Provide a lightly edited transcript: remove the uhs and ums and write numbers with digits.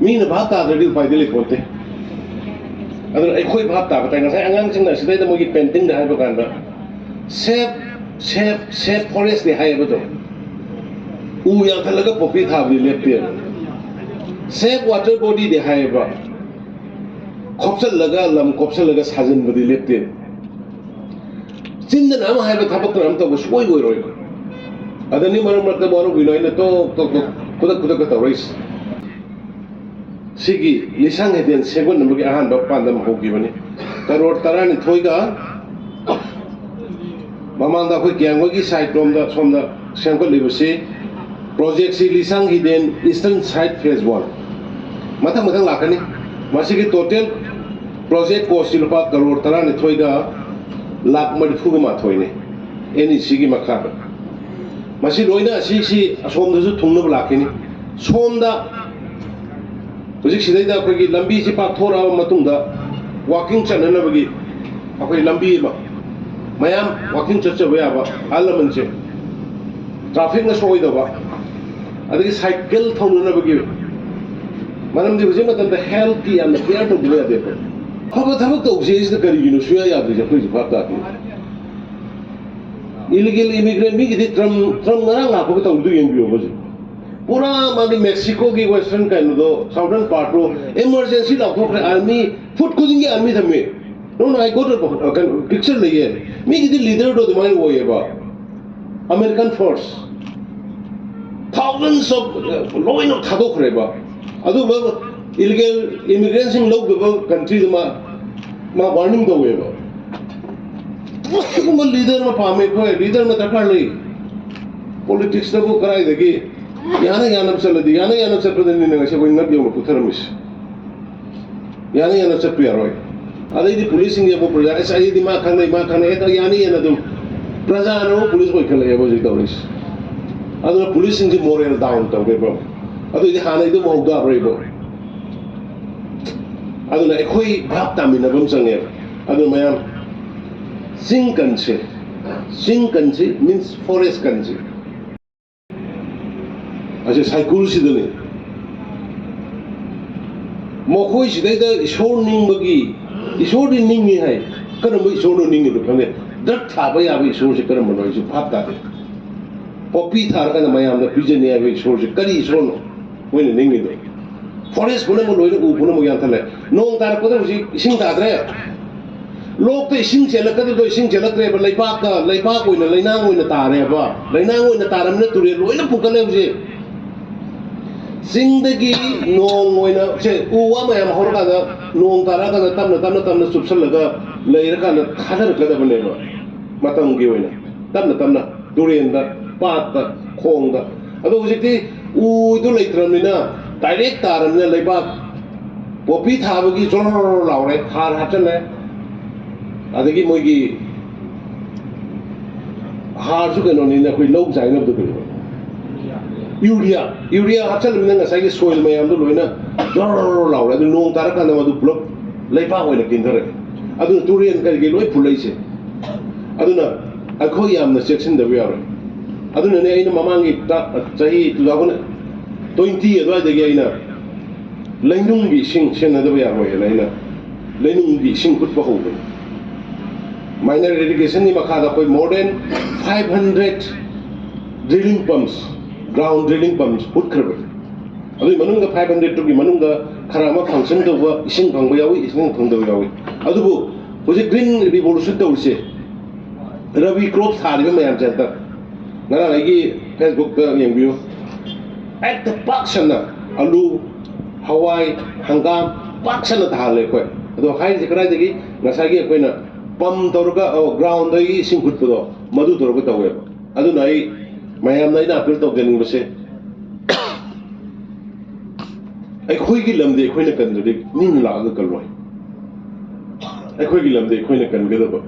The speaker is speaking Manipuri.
मीन भाप ताद्रदि उपाय दि लेपोते अदर अखोय भाप ताबताय ngasai angang singna sidai da mogi painting da haiba kanda save forest ni haiba do u yang thalaga popi thabli lepte save water body de haiba khopsal laga sajin badi lepte chinda nam haiba thabak nam to soi goi roi adani maram marta boru binoi na to kudak ta rais sigi lisang heden segon number ahan ba pandam hogi bani karor tarani thoiga mamang da khoi kyangwa gi side rom da somda sengko libasi project si lisang heden eastern side phase 1 mathang lakani masigi total project cost lupa karor tarani thoiga lakh madfu ma thoine eni sigi makha masi loina si somda su thungna lakini somda Hujik sidai da akhoi lambi si pak thora matung da walking channel bagi akhoi lambi ma mayam walking chacha ba alaman che traffic na soi da ba adagi cycle thonu na bagi manam di hujik matam da health ki and care to gila de khaba thabak to je is da kari gino suya ya de khoi phak ta illegal immigrant mi ki tram ngarang la ko ta urdu yeng bi ho पूरा मागी मेक्सिको की वेस्टर्न काइंड दो साउदर्न पार्ट रो इमरजेंसी लाखों आर्मी फुट खुदिंग की आर्मी थमे no I go to picture लिए मी किसी लीडर दो तुम्हारे वो ये बा American force thousands of law इन थादो करे बा अदु बा इलीगल इमिग्रेंट्स इन लोग बा कंट्री मा वार्निंग दो ये बा वो लीडर में पामे को लीडर में तकार ले पॉलिटिक्स ना वो कराई देगी yana challadi yana chappada ni nga se boinga biyo putharamis yana chappi aroi adai di policing ye bo praja sai di ma khana eta yana dum praja no police boy khale ye bo ji tawris adu policing ji moral down taw be bo adu di hana du mo da roi bo adu na ekhoi bhap tamina bam sange adu mayam sing kanche means forest kanche असे साइकिल सिदने मखोई सिदैदा ईश्वर निंगबगी ईश्वर दि निंगि हाय करम ईश्वर निंगि दो खने दर थाबा याबे ईश्वर से करम नय सु फाता दे पपी थार kana mayam da pijene yabe ईश्वर से करी ईश्वर नो वने निंगि दो फॉरेस्ट बने म लोइनो उ बने म यान थले नोंग तार को दि इसिंग ताद्रे लोक ते इसिंग चेलक दो इसिंग चेलक रे लैपाक ओइना लैनांग ओइना तारे बा लैनांग ओइना तारमने तुरे लोइनो पुकले जे सिंदगी नोंग ओइना से उवा मयam horka da nong tara ka tamna subsal laga leira ka khadar ka da bane ba matam gi oina tamna durien da pat da khong da ado hujiti u du leitramina direct taramna leiba popi thabagi jor laure khar hatane adagi moigi har su keno ni na koi log jai na du urea हचल मिना ngasai soil mayam do loina dor laura adu nong tara kana madu plop leipa hoina kindare adu turian kal ge loi phulai se aduna akhoi yamna section da biar aduna ne aina mamangi ta chahi 2020 adwa de ge aina lainung gi sing na da biar hoi laina lainung gi sing put ba ho minor irrigation ni makha da koi more than 500 drilling pumps ground drilling pumps put kharbe adu manunga 500 to gi manunga kharama function do ba ising phangba yawi ising phangda yawi adu bu hoje green revolution do se rabi crop thari mayam janta ngara agi facebook ta yengbiu at the paksana alu hawai hangam paksana thale ko adu hai jikra degi ngasagi koina pam torga ground dai ising put do madu torga tawe adu nai mayam nai na appeal to gening base ai khoi gi lamde khoi na kan de nin la ga kalwai ai khoi gi lamde khoi na kan ga da